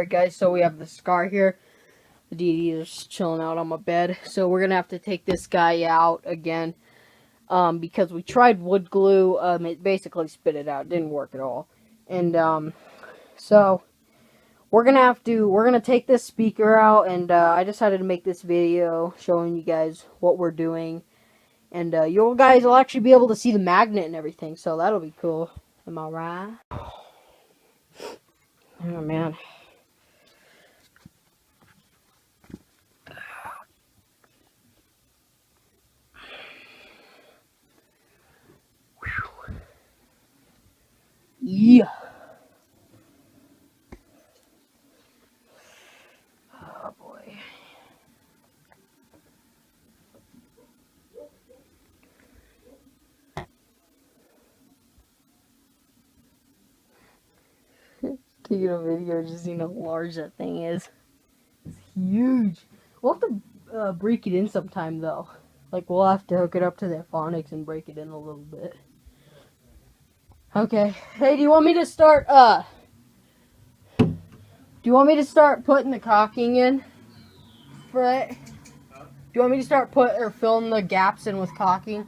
Alright guys, so we have the Skar here. The DD is chilling out on my bed. So we're going to have to take this guy out again. Because we tried wood glue. It basically spit it out. It didn't work at all. And so we're going to take this speaker out. And I decided to make this video showing you guys what we're doing. And you guys will actually be able to see the magnet and everything. So that'll be cool. Am I right? Oh man. Yeah. Oh boy. Taking a video, just seeing how large that thing is. It's huge. We'll have to break it in sometime though. Like we'll have to hook it up to the phonics and break it in a little bit. Okay. Hey, do you want me to start putting the caulking in for it? Huh? Do you want me to start filling the gaps in with caulking?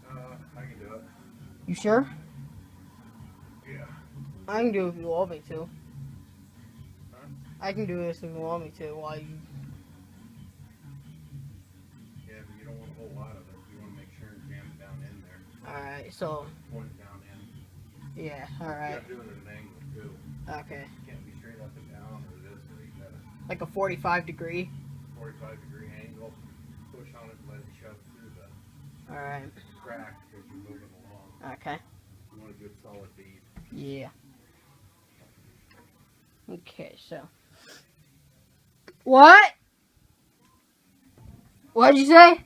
I can do it. You sure? Yeah. I can do it if you want me to. Huh? I can do this if you want me to. Why you? Yeah, but you don't want a whole lot of it. You want to make sure and jam it down in there. Alright, so. Point it down in. Yeah, alright. You got to do it at an angle too. Okay. You can't be straight up and down or this or you got to. Like a 45-degree? 45-degree angle. Push on it and let it shove through the Alright. crack as you're moving along. Okay. You want a good solid bead. Yeah. Okay, so. What? What'd you say?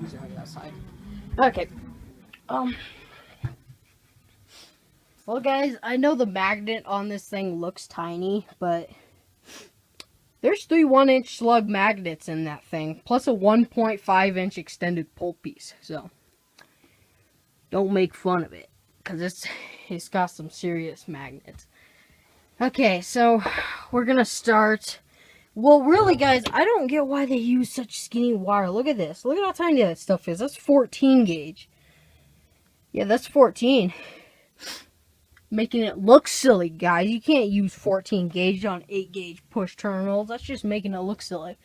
Sorry, outside. Okay. Well, guys, I know the magnet on this thing looks tiny, but there's 3 1-inch slug magnets in that thing, plus a 1.5-inch extended pull piece. So don't make fun of it, because it's got some serious magnets. Okay, so we're gonna start. Well, really, guys, I don't get why they use such skinny wire. Look at this. Look at how tiny that stuff is. That's 14 gauge. Yeah, that's 14. Making it look silly, guys. You can't use 14 gauge on 8 gauge push terminals. That's just making it look silly.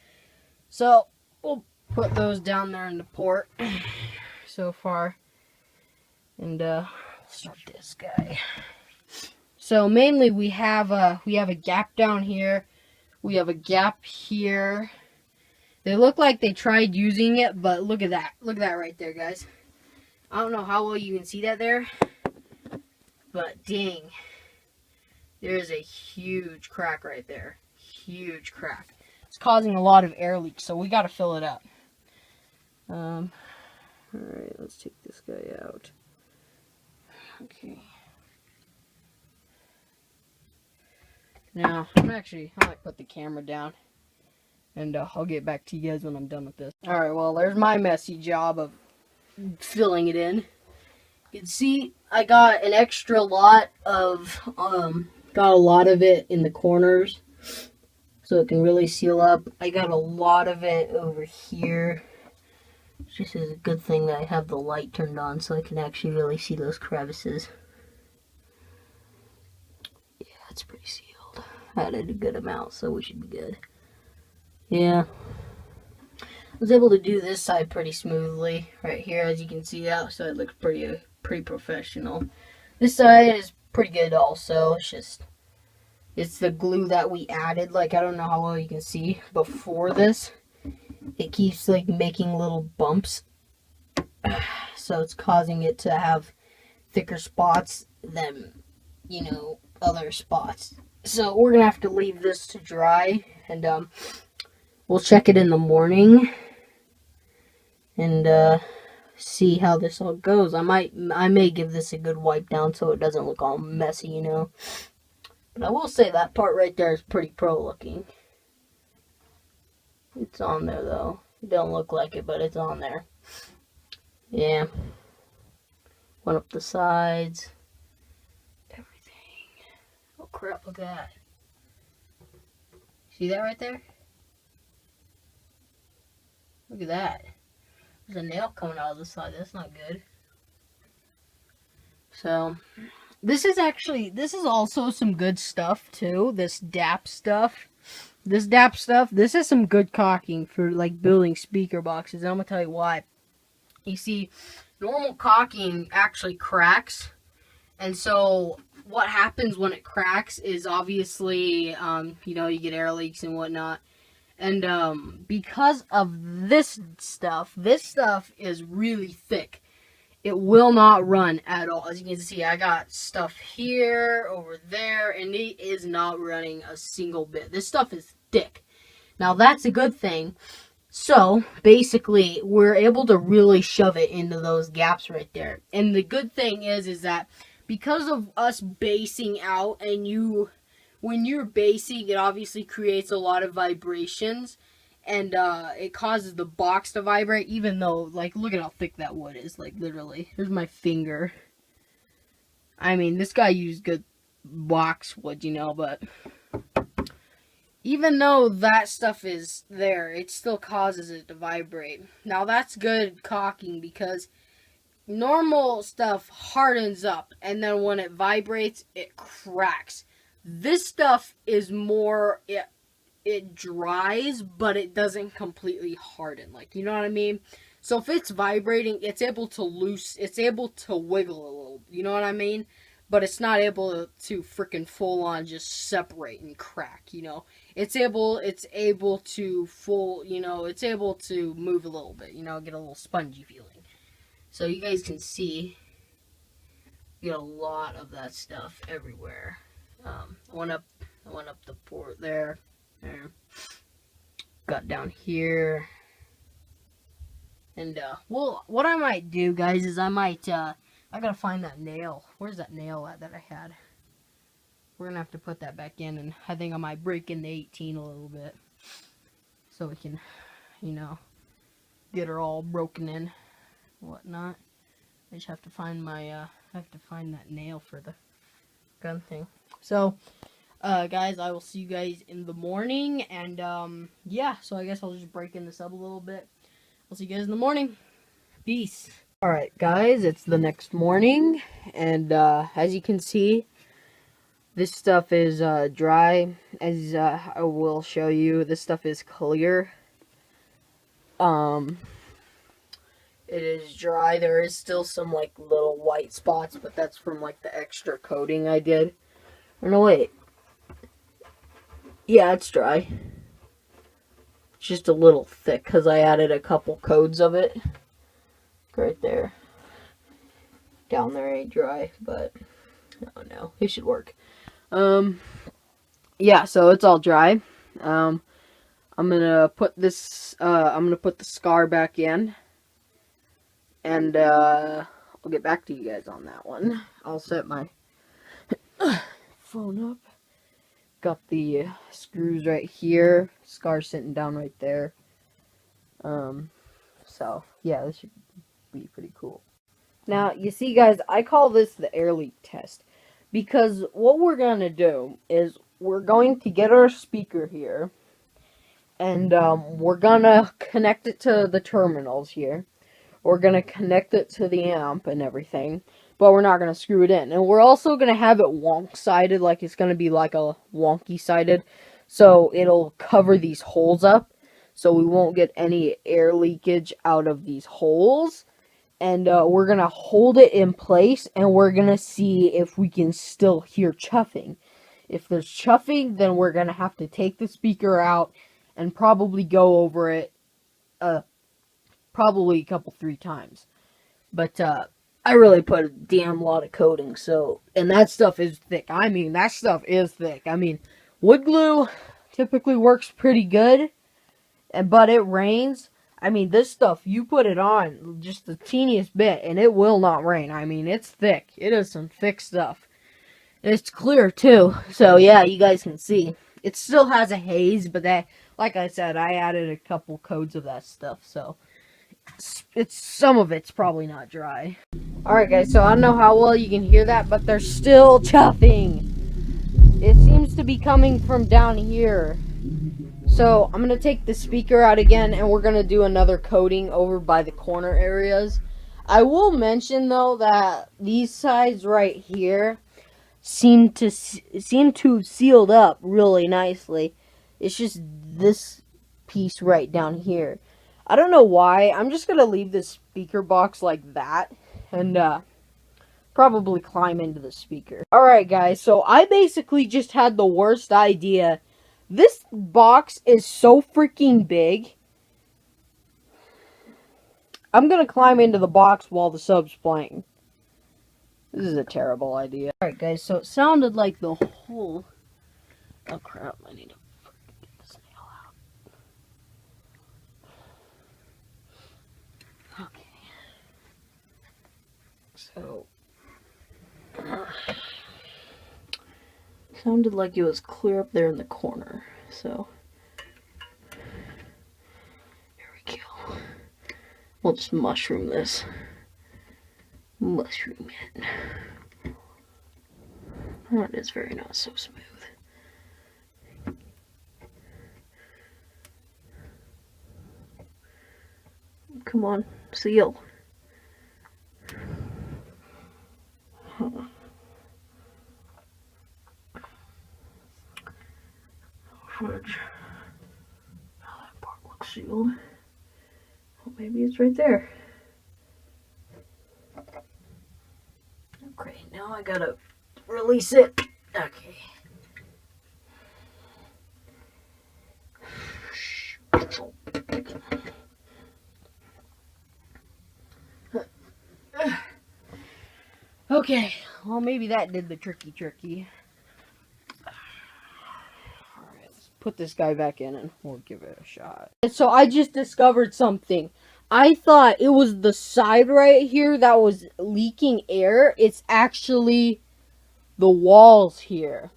So, we'll put those down there in the port so far. And, start this guy. So, mainly we have a gap down here. We have a gap here. They look like they tried using it, but look at that. Look at that right there, guys. I don't know how well you can see that there. But dang, there's a huge crack right there. Huge crack. It's causing a lot of air leaks, so we got to fill it up. Alright, let's take this guy out. Okay. Now, I might put the camera down. And I'll get back to you guys when I'm done with this. Alright, well, there's my messy job of filling it in. You can see I got an extra lot of, got a lot of it in the corners, so it can really seal up. I got a lot of it over here. This is a good thing that I have the light turned on so I can actually really see those crevices. Yeah, it's pretty sealed. I added a good amount, so we should be good. Yeah. I was able to do this side pretty smoothly right here, as you can see. The outside looks pretty professional. This side is pretty good also. It's the glue that we added. Like, I don't know how well you can see before this. It keeps like making little bumps, so it's causing it to have thicker spots than, you know, other spots. So we're gonna have to leave this to dry, and we'll check it in the morning and see how this all goes. I may give this a good wipe down so it doesn't look all messy, you know. But I will say that part right there is pretty pro looking. It's on there though. It don't look like it, but it's on there. Yeah. Went up the sides. Oh crap, look at that. See that right there? Look at that. There's a nail coming out of the side. That's not good. So, this is also some good stuff too. This DAP stuff. This is some good caulking for like building speaker boxes. And I'm gonna tell you why. You see, normal caulking actually cracks. And so what happens when it cracks is obviously, you get air leaks and whatnot. And because of this stuff is really thick. It will not run at all. As you can see, I got stuff here, over there, and it is not running a single bit. This stuff is thick. Now, that's a good thing. So, basically, we're able to really shove it into those gaps right there. And the good thing is that because of us basing out, and when you're basing, it obviously creates a lot of vibrations. And it causes the box to vibrate, even though, like, look at how thick that wood is. Like, literally. Here's my finger. I mean, this guy used good boxwood, but even though that stuff is there, it still causes it to vibrate. Now, that's good caulking because normal stuff hardens up, and then when it vibrates, it cracks. This stuff is more... It dries, but it doesn't completely harden. Like, you know what I mean? So if it's vibrating, it's able to wiggle a little. You know what I mean? But it's not able to freaking full on just separate and crack, It's able to it's able to move a little bit, get a little spongy feeling. So you guys can see, you get a lot of that stuff everywhere. I went up the port there. Got down here. And well, what I might do, guys, is I gotta find that nail. Where's that nail at that I had? We're gonna have to put that back in, and I think I might break into 18 a little bit, so we can, get her all broken in, whatnot. I just have to find that nail for the gun thing. So, guys, I will see you guys in the morning, and, yeah, so I guess I'll just break in this up a little bit. I'll see you guys in the morning. Peace. Alright, guys, it's the next morning, and, as you can see, this stuff is, dry. As, I will show you, this stuff is clear. It is dry. There is still some, like, little white spots, but that's from, like, the extra coating I did. Oh, no, wait. Yeah, it's dry. It's just a little thick because I added a couple coats of it. Right there. Down there ain't dry, but oh no, it should work. Yeah, so it's all dry. I'm gonna put this. I'm gonna put the skar back in, and I'll get back to you guys on that one. I'll set my phone up. Got the screws right here. Skar sitting down right there. So yeah, this should be pretty cool. Now, you see, guys, I call this the air leak test, because what we're gonna do is we're going to get our speaker here, and we're gonna connect it to the terminals here. We're gonna connect it to the amp and everything, but we're not gonna screw it in. And we're also gonna have it wonk-sided, like it's gonna be like a wonky-sided, so it'll cover these holes up, so we won't get any air leakage out of these holes. And we're going to hold it in place, and we're going to see if we can still hear chuffing. If there's chuffing, then we're going to have to take the speaker out and probably go over it probably a couple, 3 times. But I really put a damn lot of coating, so, and that stuff is thick. I mean, that stuff is thick. I mean, wood glue typically works pretty good, but it rains. I mean, this stuff, you put it on just the teeniest bit, and it will not rain. I mean, it's thick. It is some thick stuff. And it's clear, too. So, yeah, you guys can see. It still has a haze, but that, like I said, I added a couple coats of that stuff. So, some of it's probably not dry. Alright, guys, so I don't know how well you can hear that, but they're still chuffing. seems to be coming from down here. So I'm gonna take the speaker out again, and we're gonna do another coating over by the corner areas. I will mention though that these sides right here seem to have sealed up really nicely. It's just this piece right down here. I don't know why. I'm just gonna leave this speaker box like that, and probably climb into the speaker. Alright guys, so I basically just had the worst idea. This box is so freaking big. I'm gonna climb into the box while the sub's playing. This is a terrible idea. Alright guys, so it sounded like the whole... Oh crap, I need to get this nail out. Okay. So... sounded like it was clear up there in the corner, so... here we go. We'll just mushroom this. Mushroom it. Oh, it is very not so smooth. Come on, seal. Fudge. Now that part looks sealed. Well, maybe it's right there. Okay, now I gotta release it. Okay. Okay, well maybe that did the tricky. Alright, let's put this guy back in and we'll give it a shot. So I just discovered something. I thought it was the side right here that was leaking air. It's actually the walls here.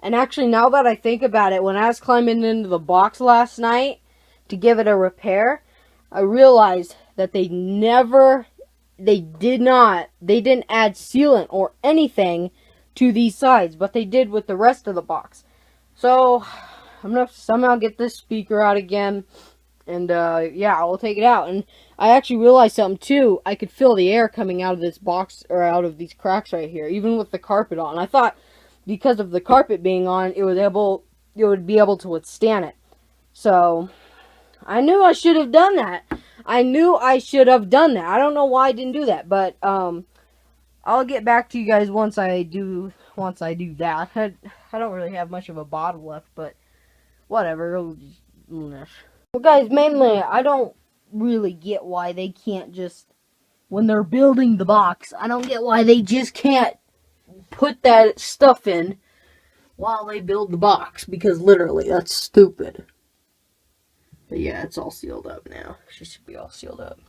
And actually, now that I think about it, when I was climbing into the box last night to give it a repair, I realized that they didn't add sealant or anything to these sides, but they did with the rest of the box. So, I'm going to somehow get this speaker out again. And, yeah, I'll take it out. And I actually realized something, too. I could feel the air coming out of this box, or out of these cracks right here, even with the carpet on. I thought, because of the carpet being on, it would be able to withstand it. So, I knew I should have done that. I don't know why I didn't do that, but, I'll get back to you guys once I do that. I don't really have much of a bottle left, but, whatever. Well, guys, mainly, I don't really get why they can't just, when they're building the box, I don't get why they just can't put that stuff in while they build the box, because literally, that's stupid. But yeah, it's all sealed up now. She should be all sealed up.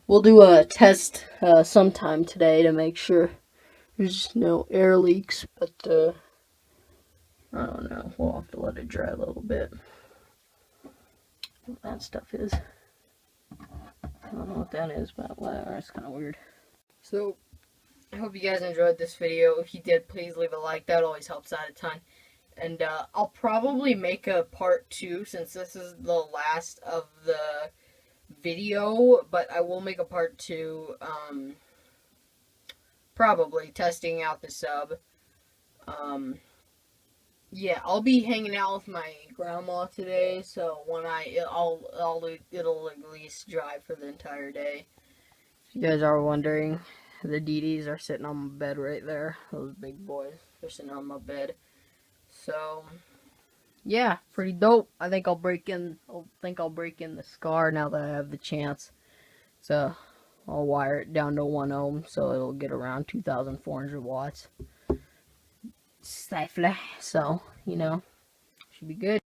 We'll do a test sometime today to make sure there's no air leaks, but I don't know. We'll have to let it dry a little bit. What that stuff is. I don't know what that is, but whatever, it's kind of weird. So, I hope you guys enjoyed this video. If you did, please leave a like. That always helps out a ton. And I'll probably make a part 2 since this is the last of the video. But I will make a part 2, probably testing out the sub. Yeah, I'll be hanging out with my grandma today, so when it'll at least dry for the entire day. If you guys are wondering, the DDs are sitting on my bed right there. Those big boys, they're sitting on my bed. So, yeah, pretty dope. I think I'll break in the skar now that I have the chance. So, I'll wire it down to 1 ohm, so it'll get around 2,400 watts. Stifler, so, you know, should be good.